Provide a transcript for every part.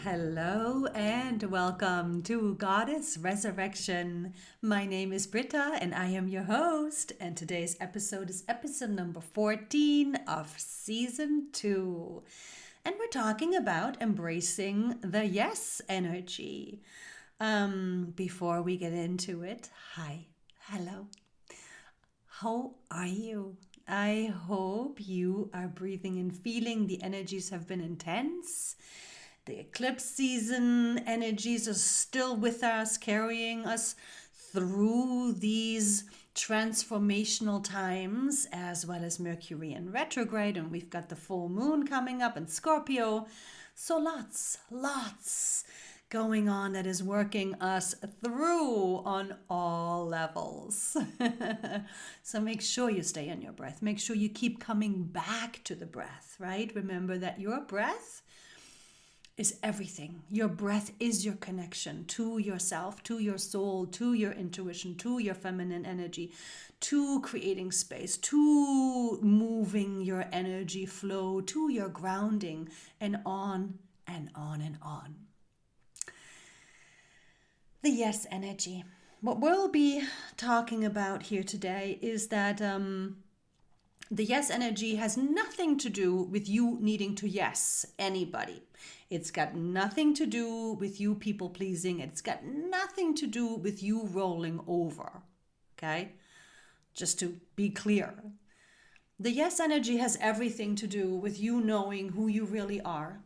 Hello and welcome to Goddess Resurrection. My name is Britta and I am your host. And today's episode is episode number 14 of season 2. And we're talking about embracing the yes energy. Before we get into it, hi, hello. How are you? I hope you are breathing and feeling the energies have been intense. The eclipse season energies are still with us, carrying us through these transformational times, as well as Mercury in retrograde, and we've got the full moon coming up in Scorpio. So lots going on that is working us through on all levels. So make sure you stay in your breath. Make sure you keep coming back to the breath, right? Remember that your breath is everything. Your breath is your connection to yourself, to your soul, to your intuition, to your feminine energy, to creating space, to moving your energy flow, to your grounding, and on and on and on. The yes energy. What we'll be talking about here today is that the yes energy has nothing to do with you needing to yes anybody. It's got nothing to do with you people pleasing. It's got nothing to do with you rolling over. Okay? Just to be clear. The yes energy has everything to do with you knowing who you really are.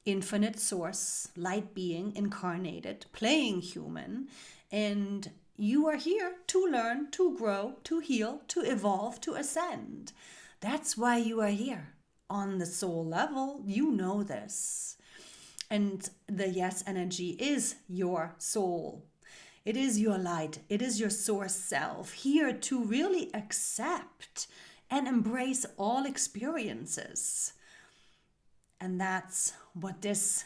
Infinite source, light being, incarnated, playing human, and you are here to learn, to grow, to heal, to evolve, to ascend. That's why you are here. On the soul level, you know this. And the yes energy is your soul. It is your light. It is your source self, here to really accept and embrace all experiences. And that's what this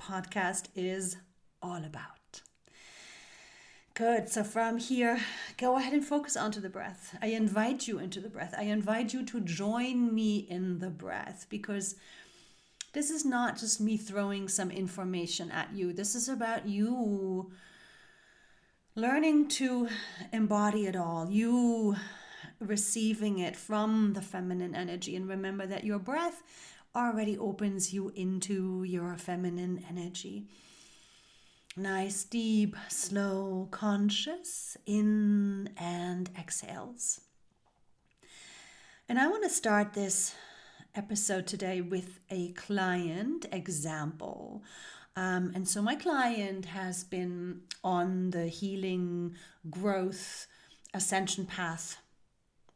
podcast is all about. Good. So from here, go ahead and focus onto the breath. I invite you into the breath. I invite you to join me in the breath, because this is not just me throwing some information at you. This is about you learning to embody it all, you receiving it from the feminine energy. And remember that your breath already opens you into your feminine energy. Nice, deep, slow, conscious in and exhales. And I want to start this episode today with a client example. And so my client has been on the healing, growth, ascension path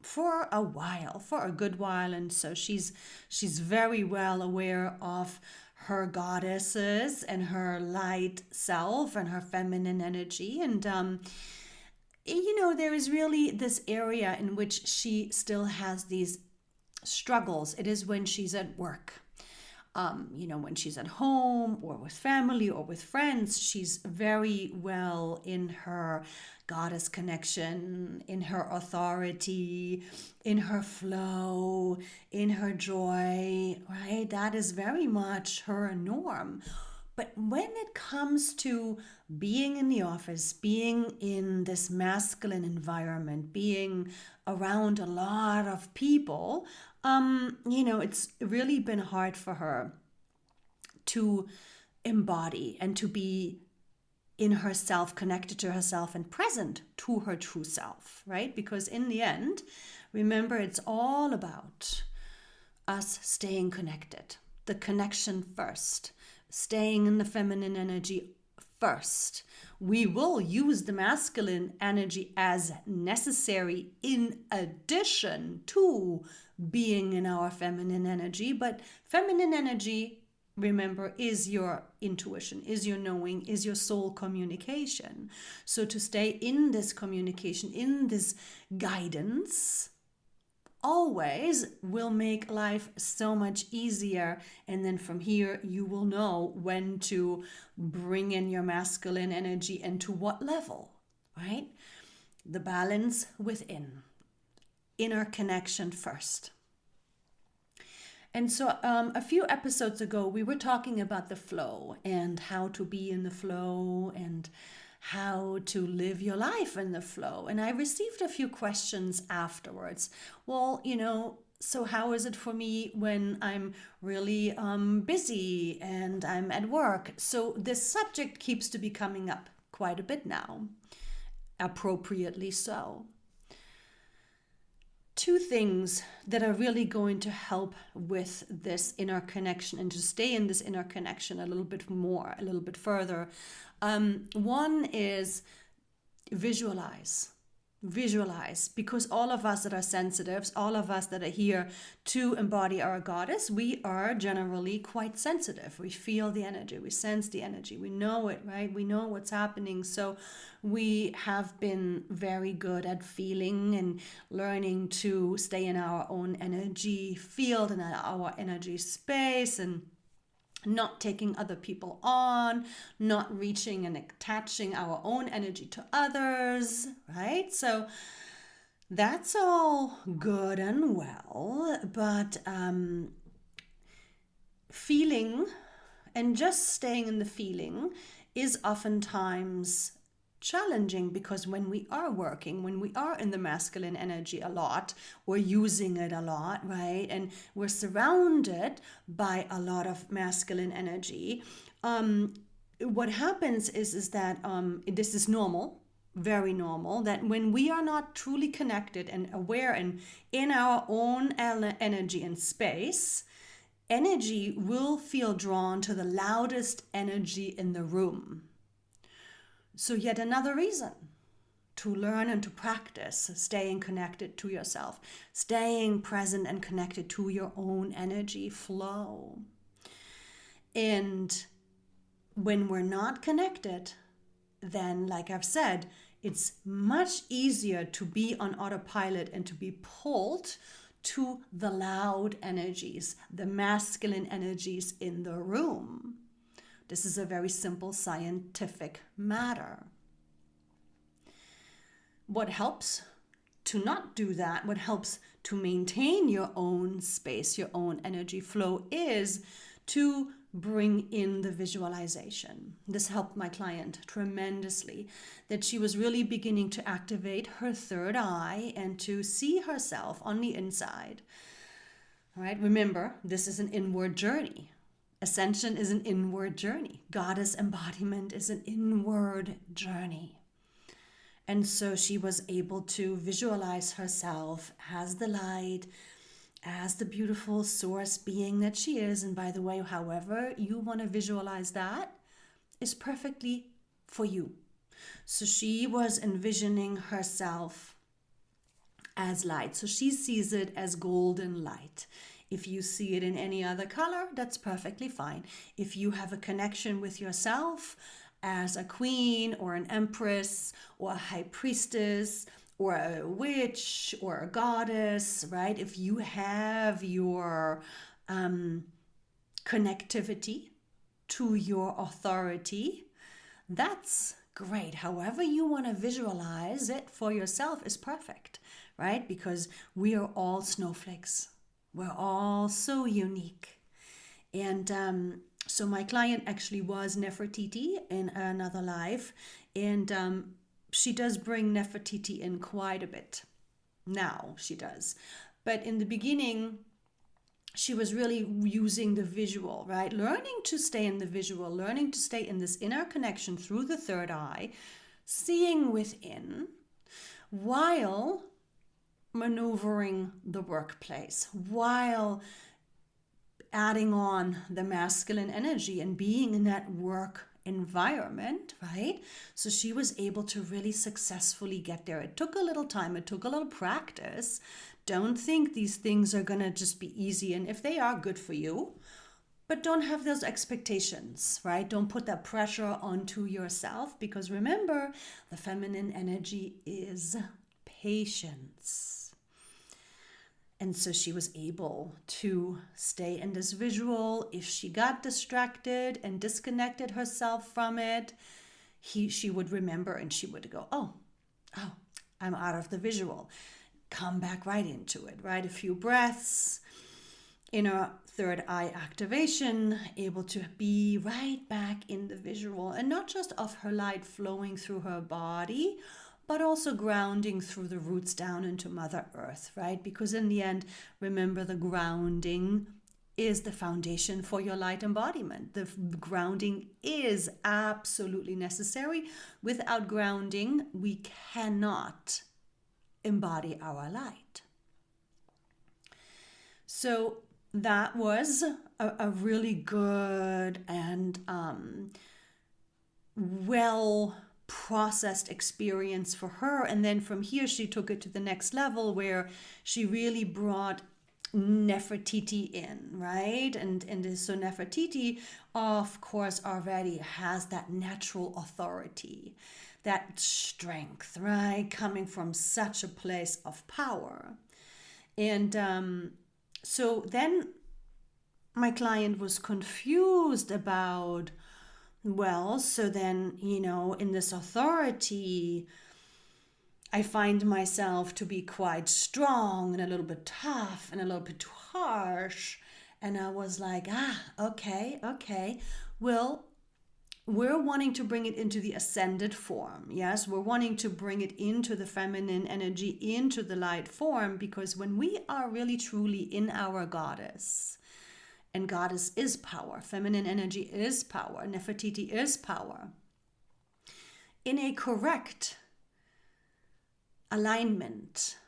for a while, for a good while. And so she's very well aware of her goddesses and her light self and her feminine energy. And, there is really this area in which she still has these struggles. It is when she's at work. When she's at home or with family or with friends, she's very well in her goddess connection, in her authority, in her flow, in her joy, right? That is very much her norm. But when it comes to being in the office, being in this masculine environment, being around a lot of people, it's really been hard for her to embody and to be in herself, connected to herself and present to her true self, right? Because in the end, remember, it's all about us staying connected, the connection first, staying in the feminine energy first. We will use the masculine energy as necessary in addition to being in our feminine energy. But feminine energy, remember, is your intuition, is your knowing, is your soul communication. So to stay in this communication, in this guidance, always will make life so much easier. And then from here, you will know when to bring in your masculine energy and to what level, right? The balance within, inner connection first. And so a few episodes ago, we were talking about the flow and how to be in the flow and how to live your life in the flow. And I received a few questions afterwards. Well, so how is it for me when I'm really busy and I'm at work? So this subject keeps to be coming up quite a bit now, appropriately so. Two things that are really going to help with this inner connection and to stay in this inner connection a little bit more, a little bit further. One is visualize. Visualize, because all of us that are sensitives, all of us that are here to embody our goddess, we are generally quite sensitive. We feel the energy, we sense the energy, we know it, right? We know what's happening. So we have been very good at feeling and learning to stay in our own energy field and our energy space, and not taking other people on, not reaching and attaching our own energy to others, right? So that's all good and well, but feeling and just staying in the feeling is oftentimes challenging, because when we are working, when we are in the masculine energy a lot, we're using it a lot, right? And we're surrounded by a lot of masculine energy. What happens is that this is normal, very normal, that when we are not truly connected and aware and in our own energy and space, energy will feel drawn to the loudest energy in the room. So yet another reason to learn and to practice staying connected to yourself, staying present and connected to your own energy flow. And when we're not connected, then, like I've said, it's much easier to be on autopilot and to be pulled to the loud energies, the masculine energies in the room. This is a very simple scientific matter. What helps to not do that, what helps to maintain your own space, your own energy flow, is to bring in the visualization. This helped my client tremendously, that she was really beginning to activate her third eye and to see herself on the inside. All right, remember, this is an inward journey. Ascension is an inward journey. Goddess embodiment is an inward journey. And so she was able to visualize herself as the light, as the beautiful source being that she is. And by the way, however you want to visualize that is perfectly for you. So she was envisioning herself as light. So she sees it as golden light. If you see it in any other color, that's perfectly fine. If you have a connection with yourself as a queen or an empress or a high priestess or a witch or a goddess, right? If you have your connectivity to your authority, that's great. However you want to visualize it for yourself is perfect, right? Because we are all snowflakes. We're all so unique. And so my client actually was Nefertiti in another life. And she does bring Nefertiti in quite a bit. Now she does. But in the beginning, she was really using the visual, right? Learning to stay in the visual, learning to stay in this inner connection through the third eye, seeing within, while maneuvering the workplace, while adding on the masculine energy and being in that work environment, right? So she was able to really successfully get there. It took a little time, it took a little practice. Don't think these things are gonna just be easy, and if they are, good for you, but don't have those expectations, right? Don't put that pressure onto yourself, because remember, the feminine energy is patience. And so she was able to stay in this visual. If she got distracted and disconnected herself from it, she would remember and she would go, oh, I'm out of the visual. Come back right into it, right? A few breaths, inner third eye activation, able to be right back in the visual, and not just of her light flowing through her body, but also grounding through the roots down into Mother Earth, right? Because in the end, remember, the grounding is the foundation for your light embodiment. The grounding is absolutely necessary. Without grounding, we cannot embody our light. So that was a really good and well processed experience for her. And then from here, she took it to the next level where she really brought Nefertiti in, right? And so Nefertiti, of course, already has that natural authority, that strength, right? Coming from such a place of power. And so then my client was confused about, well, so then, in this authority, I find myself to be quite strong and a little bit tough and a little bit too harsh. And I was like, okay. Well, we're wanting to bring it into the ascended form. Yes, we're wanting to bring it into the feminine energy, into the light form, because when we are really truly in our goddess, and goddess is power, feminine energy is power, Nefertiti is power, in a correct alignment,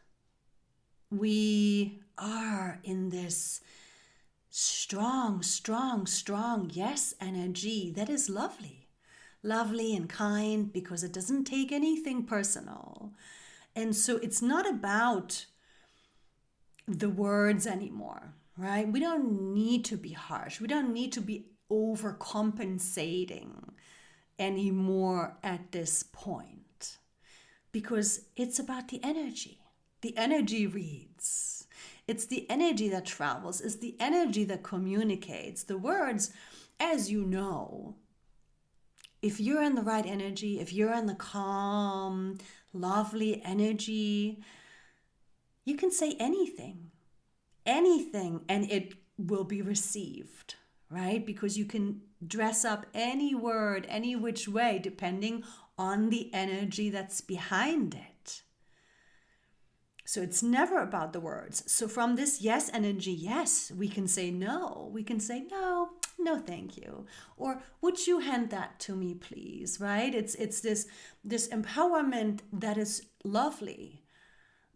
we are in this strong yes energy that is lovely and kind, because it doesn't take anything personal. And so it's not about the words anymore, right? We don't need to be harsh. We don't need to be overcompensating anymore at this point, because it's about the energy. The energy reads. It's the energy that travels. It's the energy that communicates. The words, as you know, if you're in the right energy, if you're in the calm, lovely energy, you can say anything, and it will be received, right? Because you can dress up any word, any which way, depending on the energy that's behind it. So it's never about the words. So from this yes energy, yes, we can say no. We can say no, thank you. Or would you hand that to me, please, right? It's this empowerment that is lovely,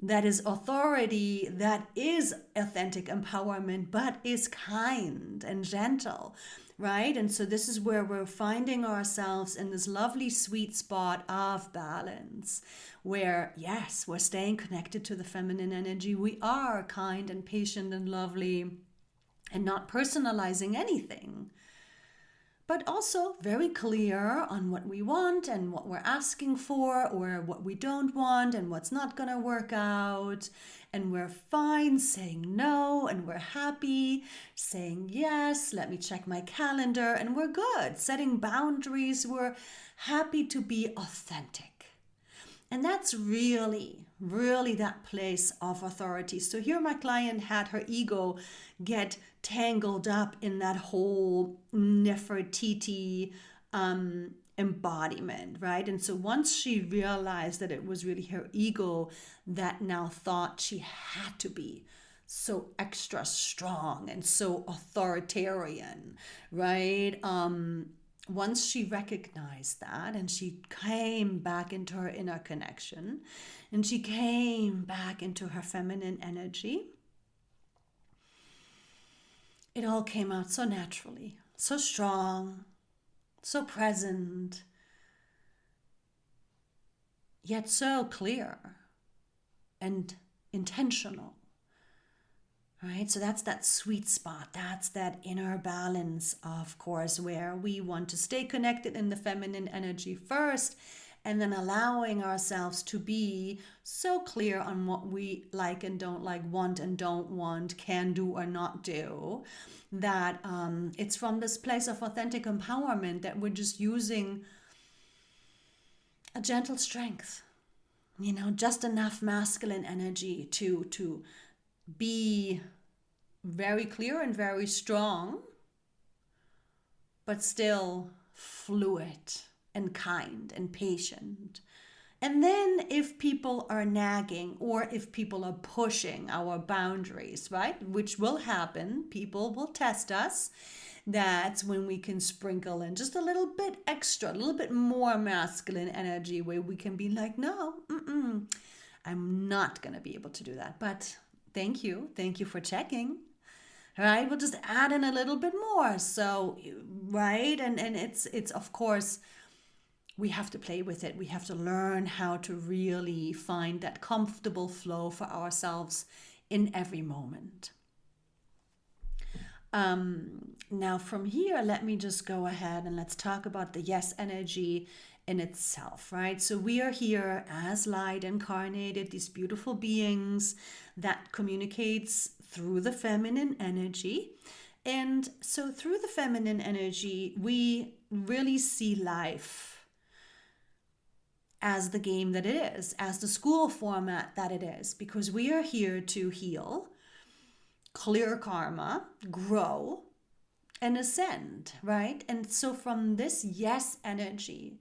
that is authority, that is authentic empowerment, but is kind and gentle, right? And so this is where we're finding ourselves in this lovely sweet spot of balance, where, yes, we're staying connected to the feminine energy. We are kind and patient and lovely and not personalizing anything, but also very clear on what we want and what we're asking for, or what we don't want and what's not going to work out. And we're fine saying no, and we're happy saying yes. Let me check my calendar, and we're good. Setting boundaries, we're happy to be authentic. And that's really that place of authority. So here my client had her ego get tangled up in that whole Nefertiti embodiment, right? And so once she realized that it was really her ego that now thought she had to be so extra strong and so authoritarian, right? Once she recognized that, and she came back into her inner connection, and she came back into her feminine energy, it all came out so naturally, so strong, so present, yet so clear and intentional. Right? So that's that sweet spot. That's that inner balance, of course, where we want to stay connected in the feminine energy first, and then allowing ourselves to be so clear on what we like and don't like, want and don't want, can do or not do, that it's from this place of authentic empowerment that we're just using a gentle strength, just enough masculine energy to be very clear and very strong, but still fluid and kind and patient. And then if people are nagging or if people are pushing our boundaries, right, which will happen, people will test us, that's when we can sprinkle in just a little bit extra, a little bit more masculine energy where we can be like, no, I'm not going to be able to do that. But thank you. Thank you for checking. Right? We'll just add in a little bit more. So, right? And it's of course, we have to play with it. We have to learn how to really find that comfortable flow for ourselves in every moment. Now from here, let me just go ahead and let's talk about the yes energy in itself, right? So we are here as light incarnated, these beautiful beings that communicates through the feminine energy. And so through the feminine energy, we really see life as the game that it is, as the school format that it is, because we are here to heal, clear karma, grow, and ascend, right? And so from this yes energy,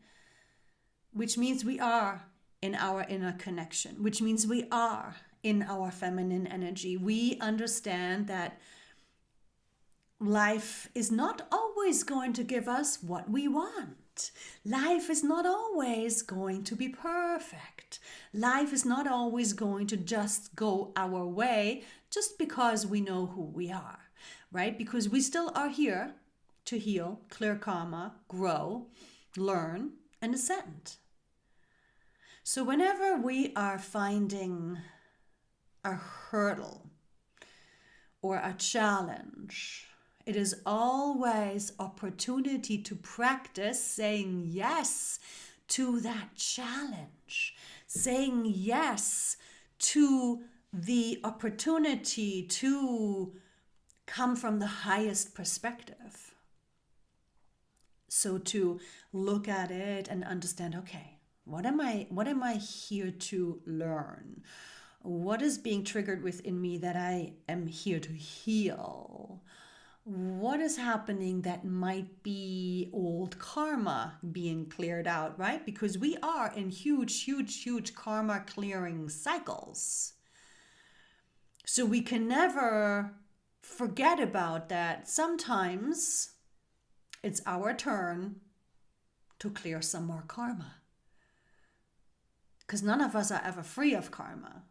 which means we are in our inner connection, which means we are in our feminine energy, we understand that life is not always going to give us what we want. Life is not always going to be perfect. Life is not always going to just go our way just because we know who we are, right? Because we still are here to heal, clear karma, grow, learn, and ascend. So whenever we are finding a hurdle or a challenge, it is always opportunity to practice saying yes to that challenge, saying yes to the opportunity to come from the highest perspective. So to look at it and understand, okay, what am I here to learn? What is being triggered within me that I am here to heal? What is happening that might be old karma being cleared out, right? Because we are in huge karma clearing cycles. So we can never forget about that. Sometimes it's our turn to clear some more karma. Because none of us are ever free of karma.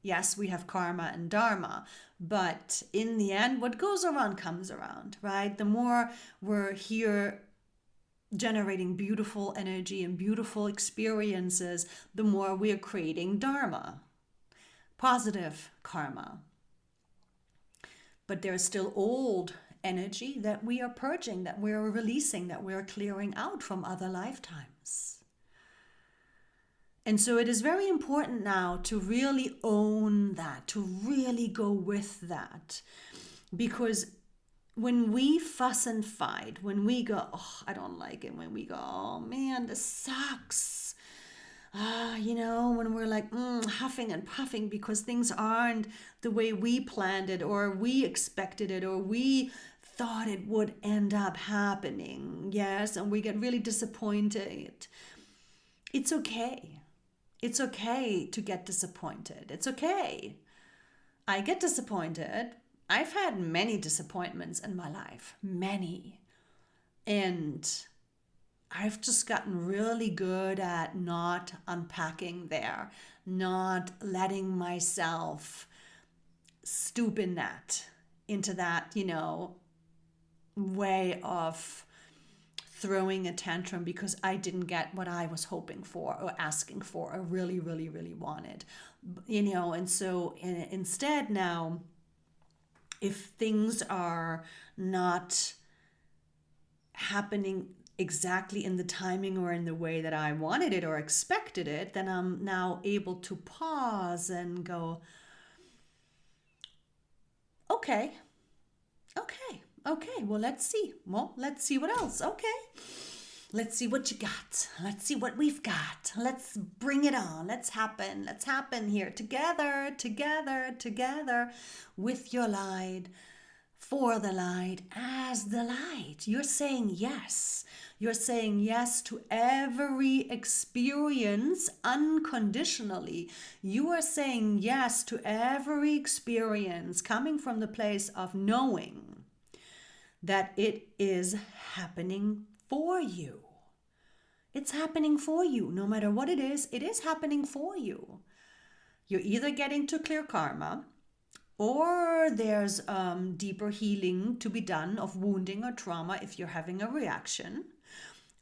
Yes, we have karma and dharma, but in the end, what goes around comes around, right? The more we're here generating beautiful energy and beautiful experiences, the more we're creating dharma, positive karma. But there's still old energy that we are purging, that we're releasing, that we're clearing out from other lifetimes. And so it is very important now to really own that, to really go with that. Because when we fuss and fight, when we go, oh, I don't like it, when we go, oh man, this sucks. When we're like huffing and puffing because things aren't the way we planned it or we expected it or we thought it would end up happening. Yes, and we get really disappointed. It's okay. It's okay to get disappointed. It's okay. I get disappointed. I've had many disappointments in my life, many. And I've just gotten really good at not unpacking there, not letting myself stoop into that, way of throwing a tantrum because I didn't get what I was hoping for or asking for or really, really, really wanted, and so instead now, if things are not happening exactly in the timing or in the way that I wanted it or expected it, then I'm now able to pause and go, okay, well, let's see what else. Okay, let's see what you got. Let's see what we've got. Let's bring it on. Let's happen here together with your light. for the light as the light. You're saying yes. You're saying yes to every experience unconditionally. You are saying yes to every experience coming from the place of knowing that it is happening for you. It's happening for you. No matter what it is happening for you. You're either getting to clear karma, or there's deeper healing to be done of wounding or trauma if you're having a reaction,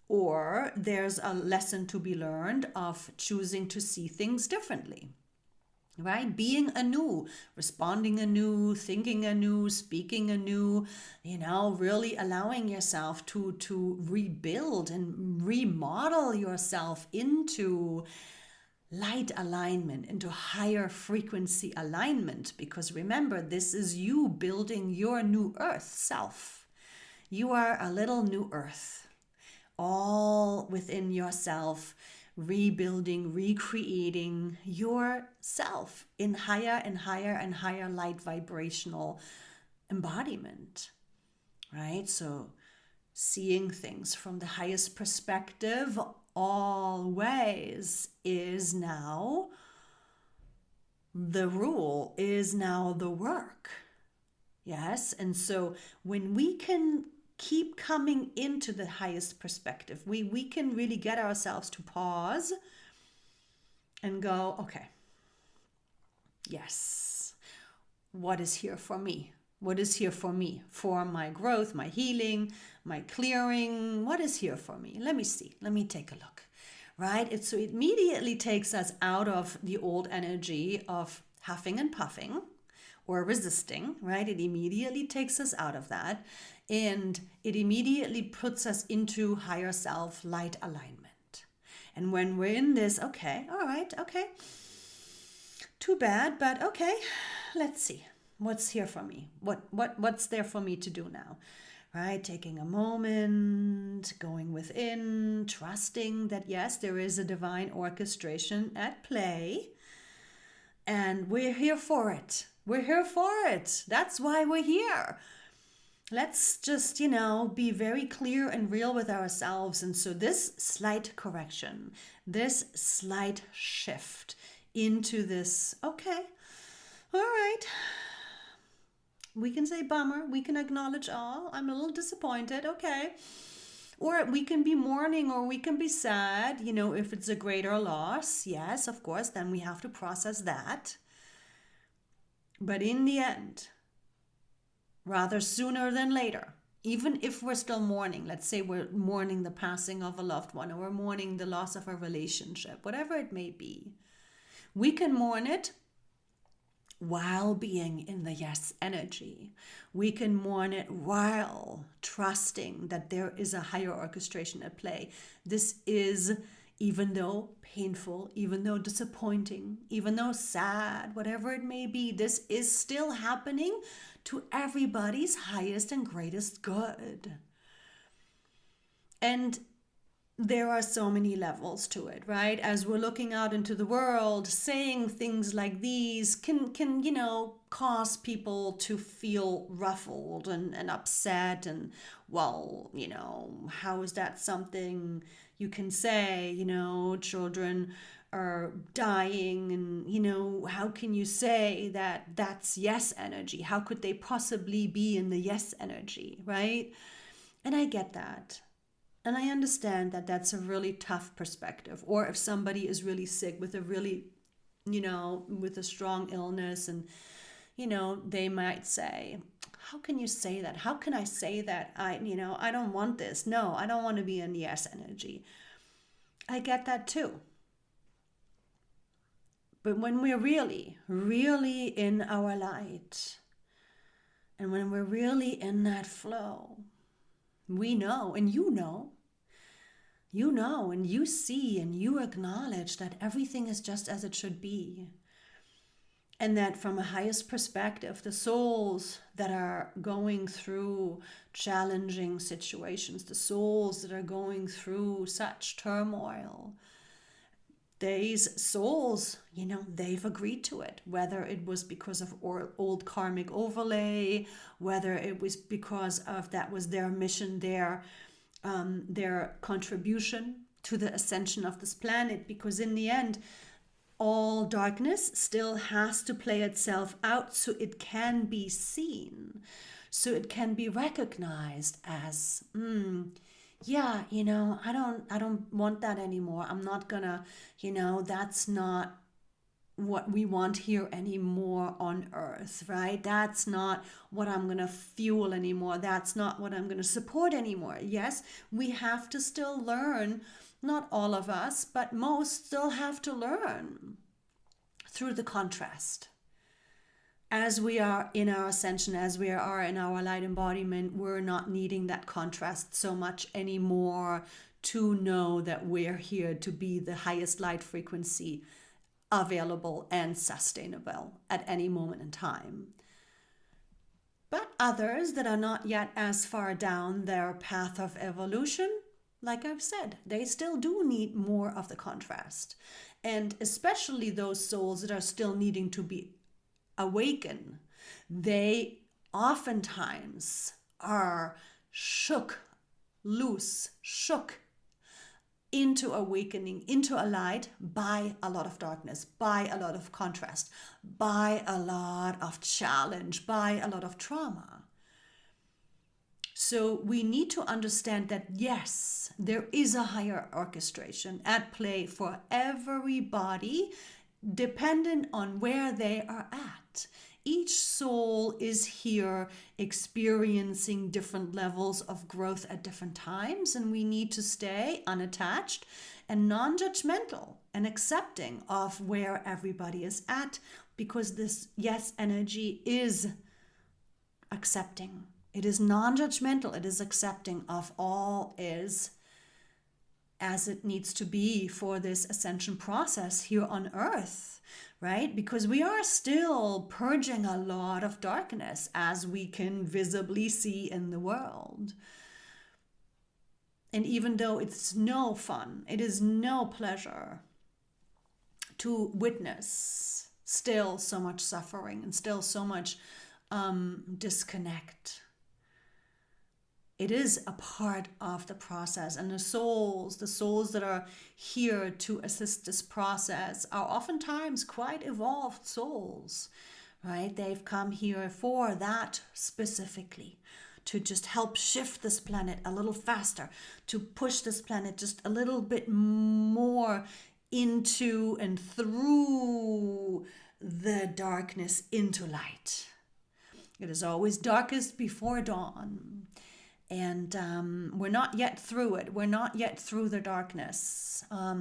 or there's a lesson to be learned of choosing to see things differently. Right? Being anew, responding anew, thinking anew, speaking anew, really allowing yourself to rebuild and remodel yourself into light alignment, into higher frequency alignment. Because remember, this is you building your new earth self. You are a little new earth, all within yourself, rebuilding, recreating yourself in higher and higher and higher light vibrational embodiment, right? So seeing things from the highest perspective always is now the rule, is now the work. Yes, and so when we can keep coming into the highest perspective, we can really get ourselves to pause and go, okay, yes, what is here for me? What is here for me? For my growth, my healing, my clearing, what is here for me? Let me see, let me take a look, right? So it immediately takes us out of the old energy of huffing and puffing or resisting, right? It immediately takes us out of that. And it immediately puts us into higher self light alignment. And when we're in this, okay, all right, okay, too bad, but okay, let's see what's here for me. What's there for me to do now, right? Taking a moment, going within, trusting that yes, there is a divine orchestration at play, and we're here for it. We're here for it. That's why we're here. Let's just, be very clear and real with ourselves. And so this slight correction, this slight shift into this, okay, all right, we can say bummer, we can acknowledge, oh, I'm a little disappointed, okay. Or we can be mourning, or we can be sad, if it's a greater loss. Yes, of course, then we have to process that. But in the end, rather sooner than later, even if we're still mourning, let's say we're mourning the passing of a loved one, or we're mourning the loss of a relationship, whatever it may be, we can mourn it while being in the yes energy. We can mourn it while trusting that there is a higher orchestration at play. This is, even though painful, even though disappointing, even though sad, whatever it may be, this is still happening to everybody's highest and greatest good. And there are so many levels to it, right? As we're looking out into the world, saying things like these can cause people to feel ruffled and upset. And, well, how is that something you can say? Children are dying, and how can you say that that's yes energy? How could they possibly be in the yes energy, right? And I get that, and I understand that that's a really tough perspective. Or if somebody is really sick with a really with a strong illness, and they might say, how can you say that? How can I say that? I don't want this. No, I don't want to be in yes energy. I get that too. But when we're really, really in our light, and when we're really in that flow, we know, and you know, and you see, and you acknowledge that everything is just as it should be. And that from a highest perspective, the souls that are going through challenging situations, the souls that are going through such turmoil, these souls, they've agreed to it, whether it was because of old karmic overlay, whether it was because of that was their mission, their contribution to the ascension of this planet. Because in the end, all darkness still has to play itself out so it can be seen, so it can be recognized as, yeah, I don't want that anymore. I'm not gonna, that's not what we want here anymore on earth, right? That's not what I'm gonna fuel anymore. That's not what I'm gonna support anymore. Yes, we have to still learn. Not all of us, but most still have to learn through the contrast. As we are in our ascension, as we are in our light embodiment, we're not needing that contrast so much anymore to know that we're here to be the highest light frequency available and sustainable at any moment in time. But others that are not yet as far down their path of evolution, like I've said, they still do need more of the contrast. And especially those souls that are still needing to be awakened, they oftentimes are shook into awakening, into a light by a lot of darkness, by a lot of contrast, by a lot of challenge, by a lot of trauma. So we need to understand that, yes, there is a higher orchestration at play for everybody, dependent on where they are at. Each soul is here experiencing different levels of growth at different times, and we need to stay unattached and non-judgmental and accepting of where everybody is at, because this yes energy is accepting. It is non-judgmental. It is accepting of all is as it needs to be for this ascension process here on earth, right? Because we are still purging a lot of darkness, as we can visibly see in the world. And even though it's no fun, it is no pleasure to witness still so much suffering and still so much disconnect. It is a part of the process, and the souls that are here to assist this process are oftentimes quite evolved souls, right? They've come here for that specifically, to just help shift this planet a little faster, to push this planet just a little bit more into and through the darkness into light. It is always darkest before dawn. And we're not yet through it. We're not yet through the darkness. I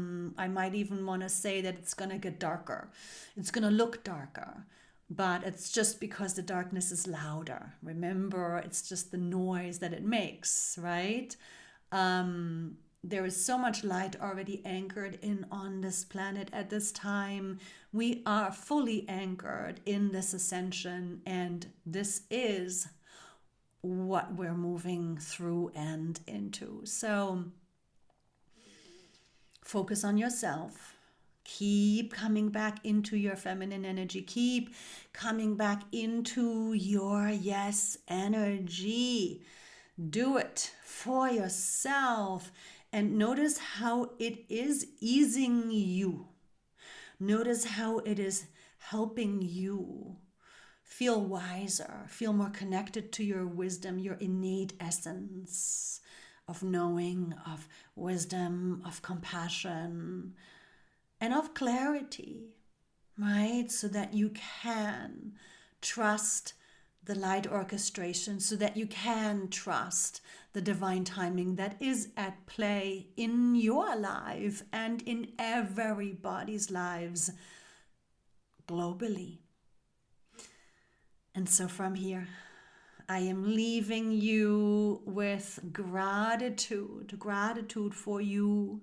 might even want to say that it's going to get darker. It's going to look darker. But it's just because the darkness is louder. Remember, it's just the noise that it makes, right? There is so much light already anchored in on this planet at this time. We are fully anchored in this ascension. And this is what we're moving through and into. So focus on yourself. Keep coming back into your feminine energy. Keep coming back into your yes energy. Do it for yourself. And notice how it is easing you. Notice how it is helping you feel wiser, feel more connected to your wisdom, your innate essence of knowing, of wisdom, of compassion, and of clarity, right? So that you can trust the light orchestration, so that you can trust the divine timing that is at play in your life and in everybody's lives globally. And so from here, I am leaving you with gratitude for you,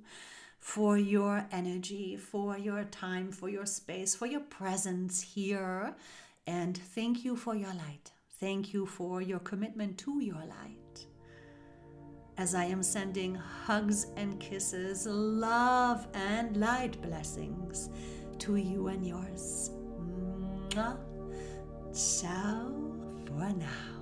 for your energy, for your time, for your space, for your presence here. And thank you for your light. Thank you for your commitment to your light. as I am sending hugs and kisses, love and light blessings to you and yours. Mwah. Ciao for now.